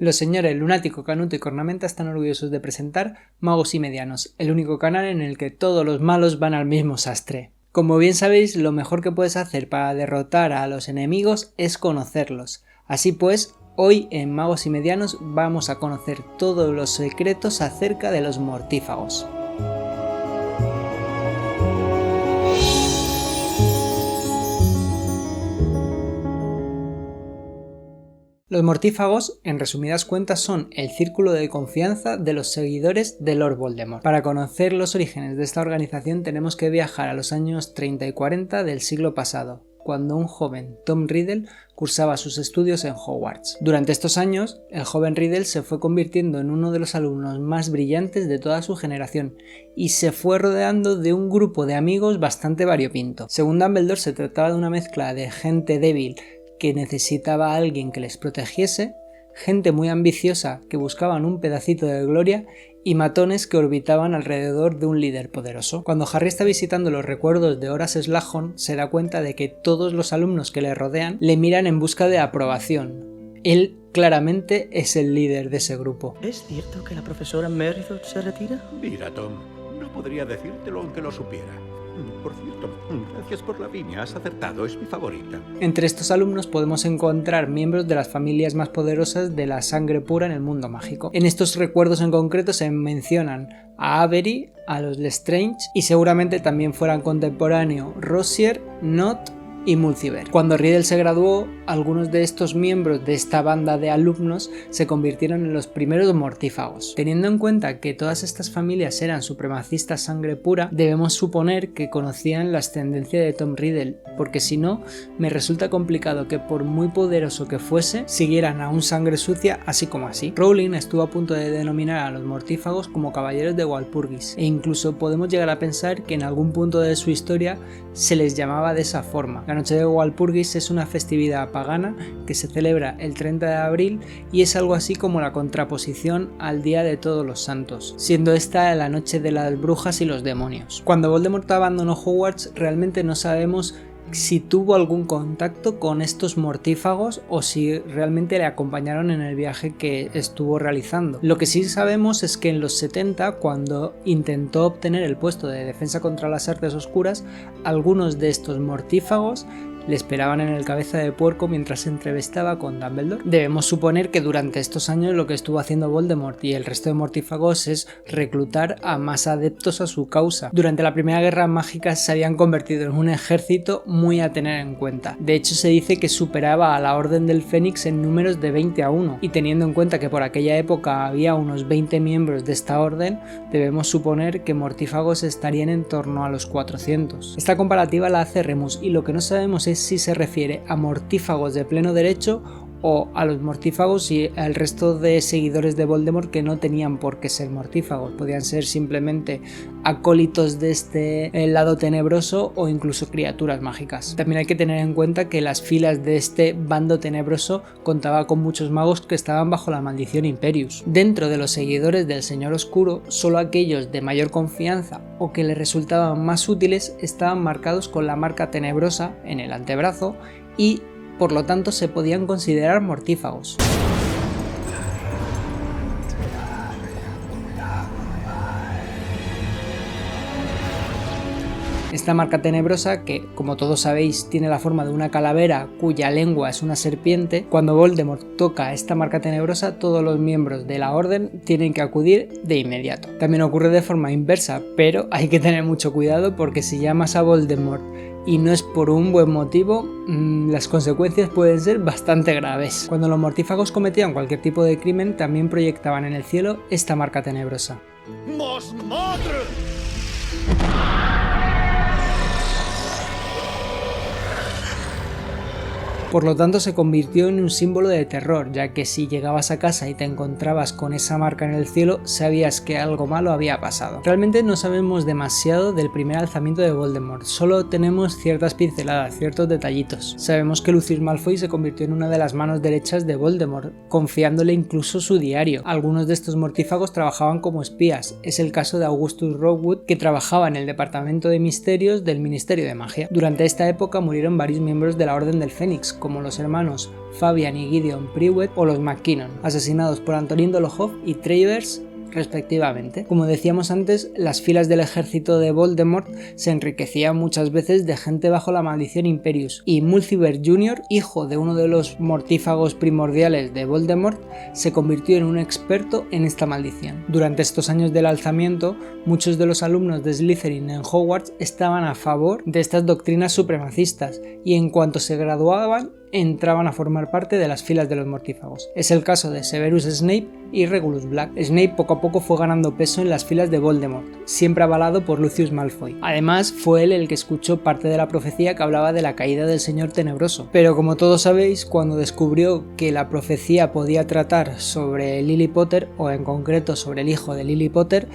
Los señores Lunático, Canuto y Cornamenta están orgullosos de presentar Magos y Medianos, el único canal en el que todos los malos van al mismo sastre. Como bien sabéis, lo mejor que puedes hacer para derrotar a los enemigos es conocerlos. Así pues, hoy en Magos y Medianos vamos a conocer todos los secretos acerca de los mortífagos. Los mortífagos, en resumidas cuentas, son el círculo de confianza de los seguidores de Lord Voldemort. Para conocer los orígenes de esta organización tenemos que viajar a los años 30 y 40 del siglo pasado, cuando un joven, Tom Riddle, cursaba sus estudios en Hogwarts. Durante estos años, el joven Riddle se fue convirtiendo en uno de los alumnos más brillantes de toda su generación y se fue rodeando de un grupo de amigos bastante variopinto. Según Dumbledore, se trataba de una mezcla de gente débil que necesitaba a alguien que les protegiese, gente muy ambiciosa que buscaban un pedacito de gloria y matones que orbitaban alrededor de un líder poderoso. Cuando Harry está visitando los recuerdos de Horace Slughorn, se da cuenta de que todos los alumnos que le rodean le miran en busca de aprobación. Él claramente es el líder de ese grupo. ¿Es cierto que la profesora Meredith se retira? Mira, Tom, no podría decírtelo aunque lo supiera. Por cierto, gracias por la viña, has acertado, es mi favorita. Entre estos alumnos podemos encontrar miembros de las familias más poderosas de la sangre pura en el mundo mágico. En estos recuerdos en concreto se mencionan a Avery, a los Lestrange y seguramente también fueran contemporáneos Rosier, Nott y Mulciber. Cuando Riddle se graduó, algunos de estos miembros de esta banda de alumnos se convirtieron en los primeros mortífagos. Teniendo en cuenta que todas estas familias eran supremacistas sangre pura, debemos suponer que conocían la ascendencia de Tom Riddle, porque si no, me resulta complicado que por muy poderoso que fuese, siguieran a un sangre sucia así como así. Rowling estuvo a punto de denominar a los mortífagos como caballeros de Walpurgis, e incluso podemos llegar a pensar que en algún punto de su historia se les llamaba de esa forma. La noche de Walpurgis es una festividad pagana que se celebra el 30 de abril y es algo así como la contraposición al Día de Todos los Santos, siendo esta la noche de las brujas y los demonios. Cuando Voldemort abandonó Hogwarts, realmente no sabemos si tuvo algún contacto con estos mortífagos o si realmente le acompañaron en el viaje que estuvo realizando. Lo que sí sabemos es que en los 70, cuando intentó obtener el puesto de defensa contra las artes oscuras, algunos de estos mortífagos le esperaban en el Cabeza de Puerco mientras se entrevistaba con Dumbledore. Debemos suponer que durante estos años lo que estuvo haciendo Voldemort y el resto de mortífagos es reclutar a más adeptos a su causa. Durante la Primera Guerra Mágica se habían convertido en un ejército muy a tener en cuenta. De hecho, se dice que superaba a la Orden del Fénix en números de 20 a 1, y teniendo en cuenta que por aquella época había unos 20 miembros de esta orden, debemos suponer que mortífagos estarían en torno a los 400. Esta comparativa la hace Remus y lo que no sabemos es si se refiere a mortífagos de pleno derecho o a los mortífagos y al resto de seguidores de Voldemort que no tenían por qué ser mortífagos, podían ser simplemente acólitos de este lado tenebroso o incluso criaturas mágicas. También hay que tener en cuenta que las filas de este bando tenebroso contaba con muchos magos que estaban bajo la maldición Imperius. Dentro de los seguidores del Señor Oscuro, solo aquellos de mayor confianza o que le resultaban más útiles estaban marcados con la marca tenebrosa en el antebrazo y por lo tanto se podían considerar mortífagos. Esta marca tenebrosa, que como todos sabéis tiene la forma de una calavera cuya lengua es una serpiente, cuando Voldemort toca esta marca tenebrosa, todos los miembros de la orden tienen que acudir de inmediato. También ocurre de forma inversa, pero hay que tener mucho cuidado porque si llamas a Voldemort y no es por un buen motivo, las consecuencias pueden ser bastante graves. Cuando los mortífagos cometían cualquier tipo de crimen, también proyectaban en el cielo esta marca tenebrosa. ¡Mos Madre! Por lo tanto, se convirtió en un símbolo de terror, ya que si llegabas a casa y te encontrabas con esa marca en el cielo, sabías que algo malo había pasado. Realmente no sabemos demasiado del primer alzamiento de Voldemort, solo tenemos ciertas pinceladas, ciertos detallitos. Sabemos que Lucius Malfoy se convirtió en una de las manos derechas de Voldemort, confiándole incluso su diario. Algunos de estos mortífagos trabajaban como espías, es el caso de Augustus Rockwood, que trabajaba en el Departamento de Misterios del Ministerio de Magia. Durante esta época murieron varios miembros de la Orden del Fénix, como los hermanos Fabian y Gideon Prewett o los McKinnon, asesinados por Antonin Dolohov y Travers respectivamente. Como decíamos antes, las filas del ejército de Voldemort se enriquecían muchas veces de gente bajo la maldición Imperius, y Mulciber Jr., hijo de uno de los mortífagos primordiales de Voldemort, se convirtió en un experto en esta maldición. Durante estos años del alzamiento, muchos de los alumnos de Slytherin en Hogwarts estaban a favor de estas doctrinas supremacistas, y en cuanto se graduaban, entraban a formar parte de las filas de los mortífagos. Es el caso de Severus Snape y Regulus Black. Snape poco a poco fue ganando peso en las filas de Voldemort, siempre avalado por Lucius Malfoy. Además, fue él el que escuchó parte de la profecía que hablaba de la caída del Señor Tenebroso. Pero como todos sabéis, cuando descubrió que la profecía podía tratar sobre Lily Potter, o en concreto sobre el hijo de Lily Potter,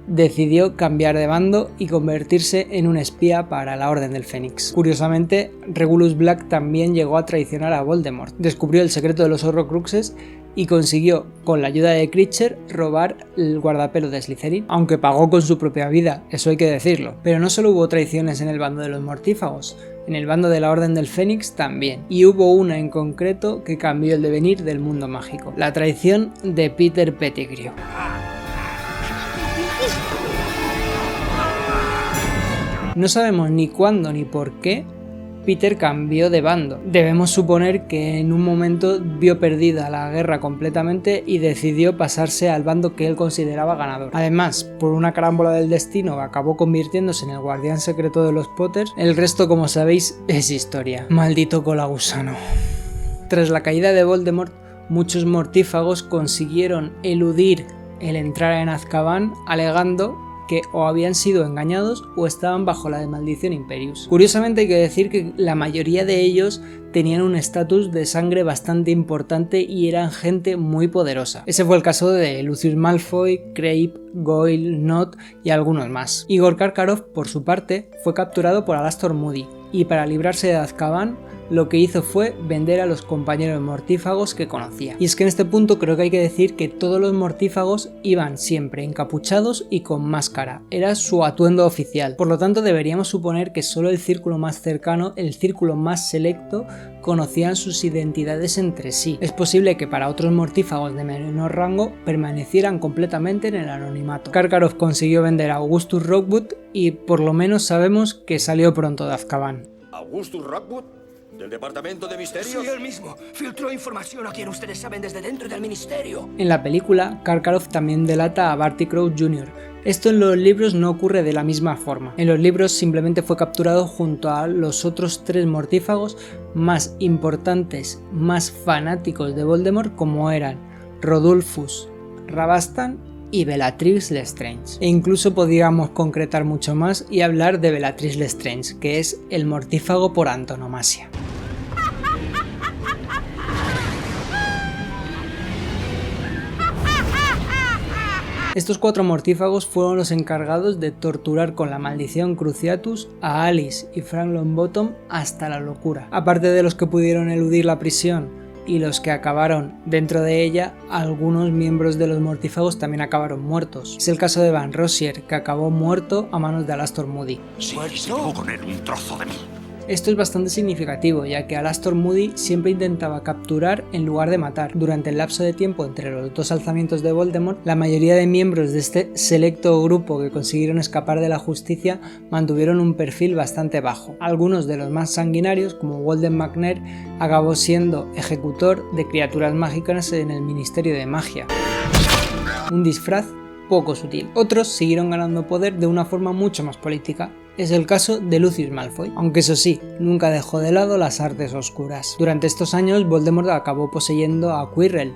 decidió cambiar de bando y convertirse en un espía para la Orden del Fénix. Curiosamente, Regulus Black también llegó a traicionar a Voldemort, descubrió el secreto de los Horrocruxes y consiguió, con la ayuda de Kreacher, robar el guardapelo de Slytherin, aunque pagó con su propia vida, eso hay que decirlo. Pero no solo hubo traiciones en el bando de los mortífagos, en el bando de la Orden del Fénix también, y hubo una en concreto que cambió el devenir del mundo mágico: la traición de Peter Pettigrew. No sabemos ni cuándo ni por qué Peter cambió de bando. Debemos suponer que en un momento vio perdida la guerra completamente y decidió pasarse al bando que él consideraba ganador. Además, por una carámbola del destino, acabó convirtiéndose en el guardián secreto de los Potters. El resto, como sabéis, es historia. Maldito colagusano. Tras la caída de Voldemort, muchos mortífagos consiguieron eludir el entrar en Azkaban, alegando que o habían sido engañados o estaban bajo la maldición Imperius. Curiosamente hay que decir que la mayoría de ellos tenían un estatus de sangre bastante importante y eran gente muy poderosa. Ese fue el caso de Lucius Malfoy, Snape, Goyle, Nott y algunos más. Igor Karkaroff, por su parte, fue capturado por Alastor Moody y para librarse de Azkaban lo que hizo fue vender a los compañeros mortífagos que conocía. Y es que en este punto creo que hay que decir que todos los mortífagos iban siempre encapuchados y con máscara, era su atuendo oficial. Por lo tanto, deberíamos suponer que solo el círculo más cercano, el círculo más selecto, conocían sus identidades entre sí. Es posible que para otros mortífagos de menor rango permanecieran completamente en el anonimato. Karkaroff consiguió vender a Augustus Rockwood y por lo menos sabemos que salió pronto de Azkaban. ¿Augustus Rockwood? ¿Del Departamento de Misterios? Sí, él mismo. Filtró información a quien ustedes saben desde dentro del ministerio. En la película, Karkaroff también delata a Barty Crouch Jr. Esto en los libros no ocurre de la misma forma. En los libros simplemente fue capturado junto a los otros 3 mortífagos más importantes, más fanáticos de Voldemort, como eran Rodulfus, Rabastan y Bellatrix Lestrange. E incluso podríamos concretar mucho más y hablar de Bellatrix Lestrange, que es el mortífago por antonomasia. Estos 4 mortífagos fueron los encargados de torturar con la maldición Cruciatus a Alice y Frank Longbottom hasta la locura. Aparte de los que pudieron eludir la prisión y los que acabaron dentro de ella, algunos miembros de los mortífagos también acabaron muertos. Es el caso de Van Rossier, que acabó muerto a manos de Alastor Moody. Sí, se llevó con él un trozo de mí. Esto es bastante significativo, ya que Alastor Moody siempre intentaba capturar en lugar de matar. Durante el lapso de tiempo entre los 2 alzamientos de Voldemort, la mayoría de miembros de este selecto grupo que consiguieron escapar de la justicia mantuvieron un perfil bastante bajo. Algunos de los más sanguinarios, como Walden McNair, acabó siendo ejecutor de criaturas mágicas en el Ministerio de Magia. Un disfraz poco sutil. Otros siguieron ganando poder de una forma mucho más política. Es el caso de Lucius Malfoy, aunque eso sí, nunca dejó de lado las artes oscuras. Durante estos años, Voldemort acabó poseyendo a Quirrell,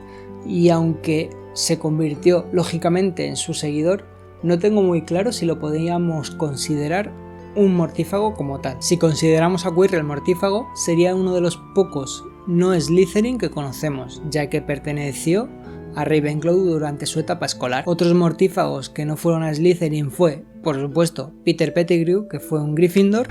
y aunque se convirtió lógicamente en su seguidor, no tengo muy claro si lo podíamos considerar un mortífago como tal. Si consideramos a Quirrell mortífago, sería uno de los pocos no Slytherin que conocemos, ya que perteneció a Ravenclaw durante su etapa escolar. Otros mortífagos que no fueron a Slytherin fue, por supuesto, Peter Pettigrew, que fue un Gryffindor,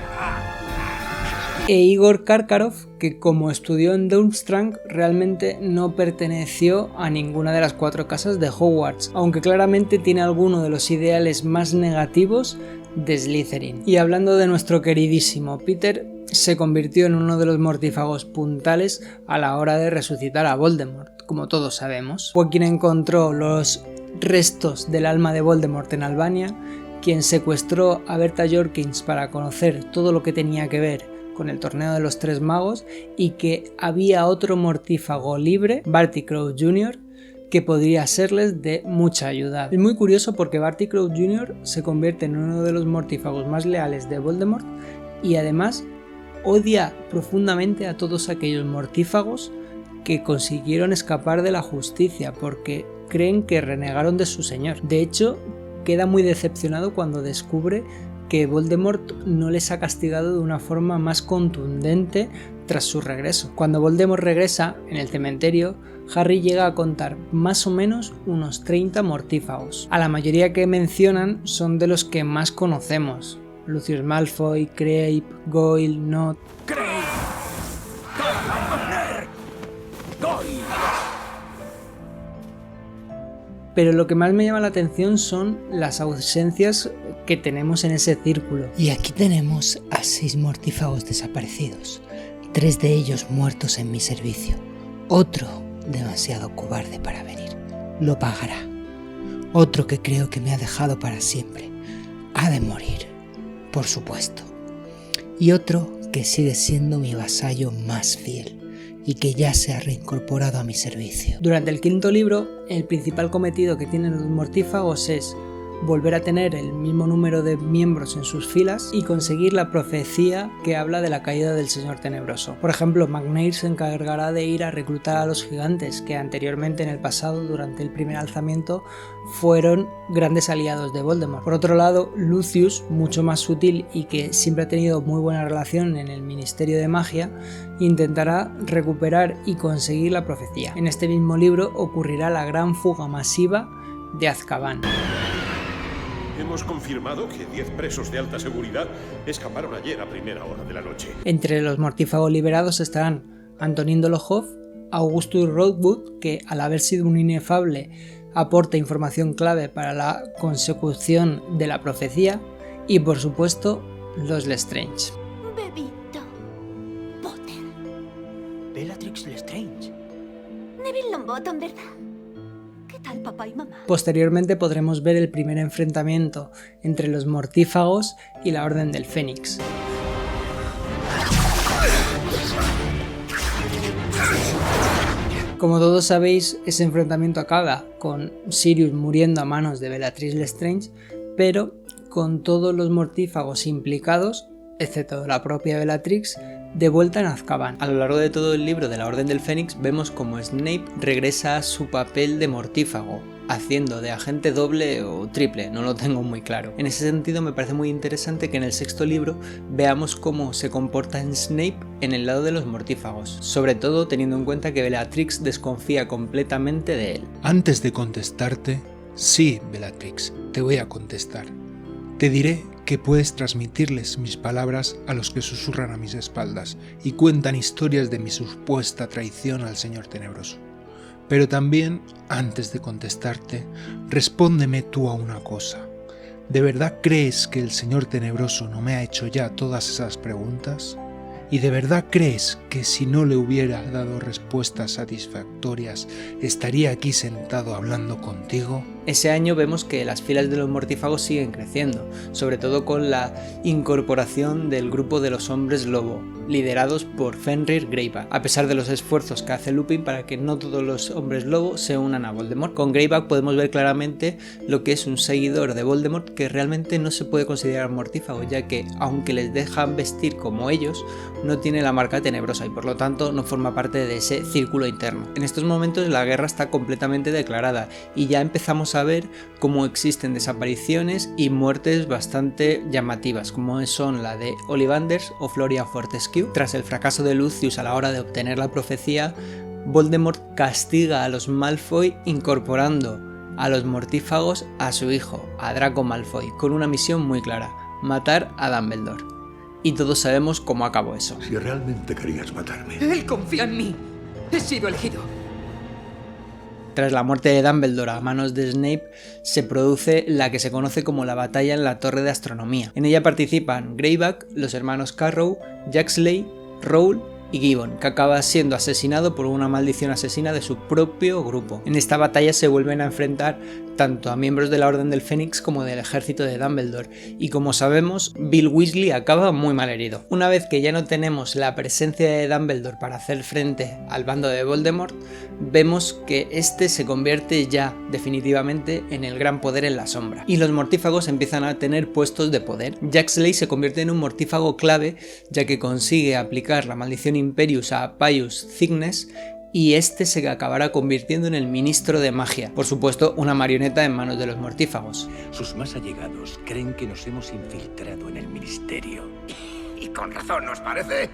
e Igor Karkaroff, que como estudió en Durmstrang realmente no perteneció a ninguna de las 4 casas de Hogwarts, aunque claramente tiene alguno de los ideales más negativos de Slytherin. Y hablando de nuestro queridísimo Peter, se convirtió en uno de los mortífagos puntales a la hora de resucitar a Voldemort, como todos sabemos. Fue quien encontró los restos del alma de Voldemort en Albania, quien secuestró a Berta Jorkins para conocer todo lo que tenía que ver con el torneo de los Tres Magos, y que había otro mortífago libre, Barty Crouch Jr., que podría serles de mucha ayuda. Es muy curioso porque Barty Crouch Jr. se convierte en uno de los mortífagos más leales de Voldemort y además odia profundamente a todos aquellos mortífagos que consiguieron escapar de la justicia porque creen que renegaron de su señor. De hecho, queda muy decepcionado cuando descubre que Voldemort no les ha castigado de una forma más contundente tras su regreso. Cuando Voldemort regresa en el cementerio, Harry llega a contar más o menos unos 30 mortífagos. A la mayoría que mencionan son de los que más conocemos: Lucius Malfoy, Snape, Goyle, Nott... Pero lo que más me llama la atención son las ausencias que tenemos en ese círculo. Y aquí tenemos a 6 mortífagos desaparecidos, 3 de ellos muertos en mi servicio, otro demasiado cobarde para venir, lo pagará, otro que creo que me ha dejado para siempre, ha de morir, por supuesto, y otro que sigue siendo mi vasallo más fiel y que ya se ha reincorporado a mi servicio. Durante el quinto libro, el principal cometido que tienen los mortífagos es volver a tener el mismo número de miembros en sus filas y conseguir la profecía que habla de la caída del Señor Tenebroso. Por ejemplo, McNair se encargará de ir a reclutar a los gigantes, que anteriormente en el pasado, durante el primer alzamiento, fueron grandes aliados de Voldemort. Por otro lado, Lucius, mucho más sutil y que siempre ha tenido muy buena relación en el Ministerio de Magia, intentará recuperar y conseguir la profecía. En este mismo libro ocurrirá la gran fuga masiva de Azkaban. Hemos confirmado que 10 presos de alta seguridad escaparon ayer a primera hora de la noche. Entre los mortífagos liberados estarán Antonín Dolohov, Augustus Rookwood, que al haber sido un inefable aporta información clave para la consecución de la profecía, y por supuesto los Lestrange. Bebito. Potter. Bellatrix Lestrange. Neville Longbottom, ¿verdad? ¿Qué tal, papá y mamá? Posteriormente podremos ver el primer enfrentamiento entre los mortífagos y la Orden del Fénix. Como todos sabéis, ese enfrentamiento acaba con Sirius muriendo a manos de Bellatrix Lestrange, pero con todos los mortífagos implicados, excepto la propia Bellatrix, de vuelta en Azkaban. A lo largo de todo el libro de la Orden del Fénix vemos como Snape regresa a su papel de mortífago, haciendo de agente doble o triple, no lo tengo muy claro. En ese sentido me parece muy interesante que en el sexto libro veamos cómo se comporta Snape en el lado de los mortífagos, sobre todo teniendo en cuenta que Bellatrix desconfía completamente de él. Antes de contestarte, sí, Bellatrix, te voy a contestar. Te diré que puedes transmitirles mis palabras a los que susurran a mis espaldas y cuentan historias de mi supuesta traición al Señor Tenebroso. Pero también, antes de contestarte, respóndeme tú a una cosa. ¿De verdad crees que el Señor Tenebroso no me ha hecho ya todas esas preguntas? ¿Y de verdad crees que si no le hubiera dado respuestas satisfactorias, estaría aquí sentado hablando contigo? Ese año vemos que las filas de los mortífagos siguen creciendo, sobre todo con la incorporación del grupo de los hombres lobo, liderados por Fenrir Greyback, a pesar de los esfuerzos que hace Lupin para que no todos los hombres lobo se unan a Voldemort. Con Greyback podemos ver claramente lo que es un seguidor de Voldemort que realmente no se puede considerar mortífago, ya que aunque les dejan vestir como ellos, no tiene la marca tenebrosa y por lo tanto no forma parte de ese círculo interno. En estos momentos la guerra está completamente declarada y ya empezamos a ver cómo existen desapariciones y muertes bastante llamativas, como son la de Ollivanders o Floria Fortescue. Tras el fracaso de Lucius a la hora de obtener la profecía, Voldemort castiga a los Malfoy incorporando a los mortífagos a su hijo, a Draco Malfoy, con una misión muy clara: matar a Dumbledore. Y todos sabemos cómo acabó eso. Si realmente querías matarme. Él confía en mí. He sido elegido. Tras la muerte de Dumbledore a manos de Snape, se produce la que se conoce como la batalla en la Torre de Astronomía. En ella participan Greyback, los hermanos Carrow, Jaxley, Rowle y Gibbon, que acaba siendo asesinado por una maldición asesina de su propio grupo. En esta batalla se vuelven a enfrentar tanto a miembros de la Orden del Fénix como del ejército de Dumbledore, y como sabemos, Bill Weasley acaba muy mal herido. Una vez que ya no tenemos la presencia de Dumbledore para hacer frente al bando de Voldemort, vemos que este se convierte ya definitivamente en el gran poder en la sombra, y los mortífagos empiezan a tener puestos de poder. Jaxley se convierte en un mortífago clave, ya que consigue aplicar la maldición Imperius a Pius Cygnus, y este se acabará convirtiendo en el ministro de magia, por supuesto una marioneta en manos de los mortífagos. Sus más allegados creen que nos hemos infiltrado en el ministerio. Y con razón, ¿nos parece?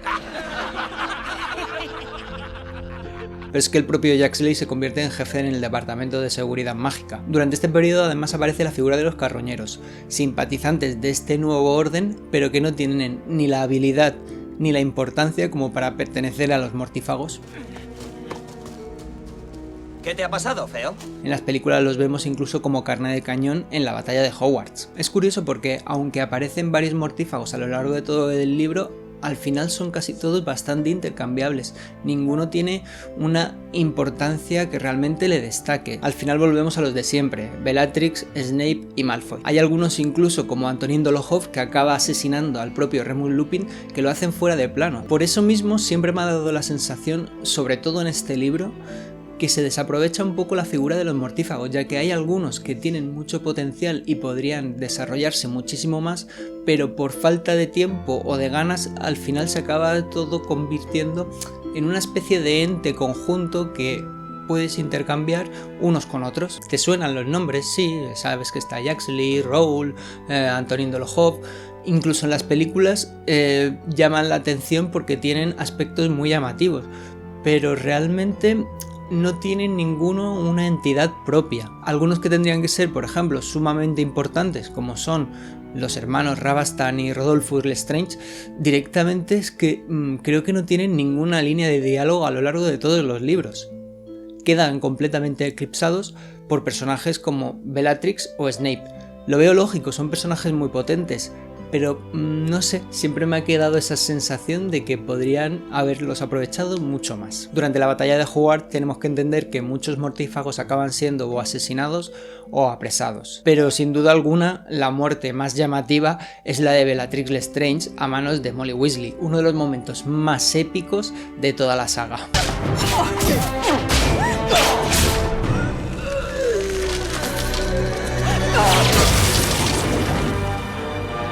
Pero es que el propio Jaxley se convierte en jefe en el Departamento de Seguridad Mágica. Durante este periodo además aparece la figura de los carroñeros, simpatizantes de este nuevo orden, pero que no tienen ni la habilidad ni la importancia como para pertenecer a los mortífagos. ¿Qué te ha pasado, feo? En las películas los vemos incluso como carne de cañón en la batalla de Hogwarts. Es curioso porque, aunque aparecen varios mortífagos a lo largo de todo el libro, al final son casi todos bastante intercambiables. Ninguno tiene una importancia que realmente le destaque. Al final volvemos a los de siempre: Bellatrix, Snape y Malfoy. Hay algunos incluso, como Antonín Dolohov, que acaba asesinando al propio Remus Lupin, que lo hacen fuera de plano. Por eso mismo siempre me ha dado la sensación, sobre todo en este libro, que se desaprovecha un poco la figura de los mortífagos, ya que hay algunos que tienen mucho potencial y podrían desarrollarse muchísimo más, pero por falta de tiempo o de ganas al final se acaba todo convirtiendo en una especie de ente conjunto que puedes intercambiar unos con otros. ¿Te suenan los nombres? Sí, sabes que está Jaxley, Rowle, Antonín Dolohov. Incluso en las películas llaman la atención porque tienen aspectos muy llamativos, pero realmente no tienen ninguno una entidad propia. Algunos que tendrían que ser, por ejemplo, sumamente importantes, como son los hermanos Rabastan y Rodolphus Lestrange, directamente es que creo que no tienen ninguna línea de diálogo a lo largo de todos los libros. Quedan completamente eclipsados por personajes como Bellatrix o Snape. Lo veo lógico, son personajes muy potentes, pero no sé, siempre me ha quedado esa sensación de que podrían haberlos aprovechado mucho más. Durante la batalla de Hogwarts tenemos que entender que muchos mortífagos acaban siendo o asesinados o apresados, pero sin duda alguna la muerte más llamativa es la de Bellatrix Lestrange a manos de Molly Weasley, uno de los momentos más épicos de toda la saga.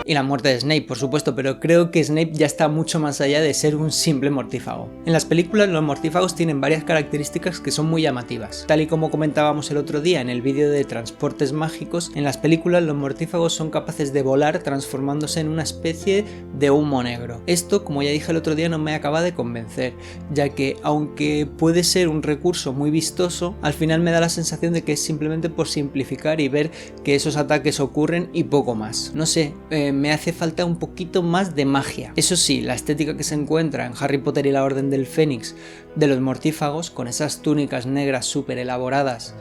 Y la muerte de Snape, por supuesto, pero creo que Snape ya está mucho más allá de ser un simple mortífago. En las películas los mortífagos tienen varias características que son muy llamativas. Tal y como comentábamos el otro día en el vídeo de transportes mágicos, en las películas los mortífagos son capaces de volar transformándose en una especie de humo negro. Esto, como ya dije el otro día, no me acaba de convencer, ya que aunque puede ser un recurso muy vistoso, al final me da la sensación de que es simplemente por simplificar y ver que esos ataques ocurren y poco más. No sé, me hace falta un poquito más de magia. Eso sí, la estética que se encuentra en Harry Potter y la Orden del Fénix de los mortífagos, con esas túnicas negras súper elaboradas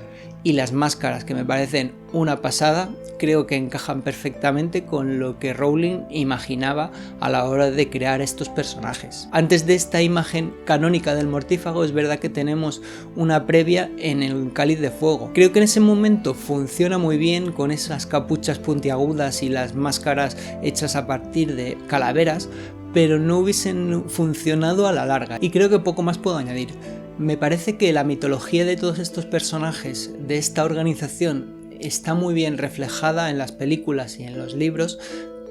y las máscaras que me parecen una pasada, creo que encajan perfectamente con lo que Rowling imaginaba a la hora de crear estos personajes. Antes de esta imagen canónica del mortífago, es verdad que tenemos una previa en el Cáliz de Fuego. Creo que en ese momento funciona muy bien con esas capuchas puntiagudas y las máscaras hechas a partir de calaveras, pero no hubiesen funcionado a la larga, y creo que poco más puedo añadir. Me parece que la mitología de todos estos personajes, de esta organización, está muy bien reflejada en las películas y en los libros,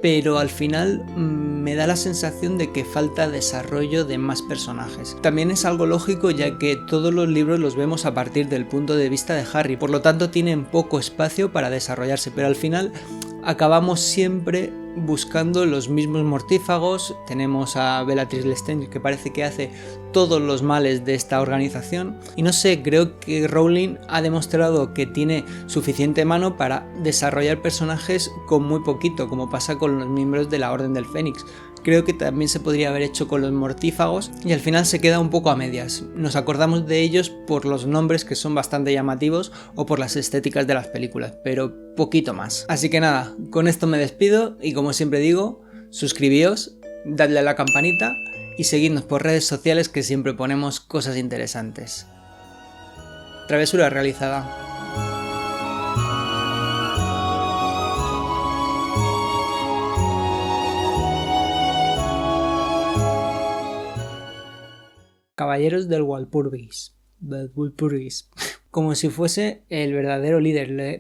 pero al final me da la sensación de que falta desarrollo de más personajes. También es algo lógico, ya que todos los libros los vemos a partir del punto de vista de Harry, por lo tanto tienen poco espacio para desarrollarse, pero al final acabamos siempre buscando los mismos mortífagos. Tenemos a Bellatrix Lestrange, que parece que hace todos los males de esta organización, y no sé, creo que Rowling ha demostrado que tiene suficiente mano para desarrollar personajes con muy poquito, como pasa con los miembros de la Orden del Fénix, creo que también se podría haber hecho con los mortífagos y al final se queda un poco a medias. Nos acordamos de ellos por los nombres que son bastante llamativos o por las estéticas de las películas, pero poquito más. Así que nada, con esto me despido y como siempre digo, suscribíos, dadle a la campanita y seguidnos por redes sociales que siempre ponemos cosas interesantes. Travesura realizada. Caballeros del Walpurgis. Como si fuese el verdadero líder.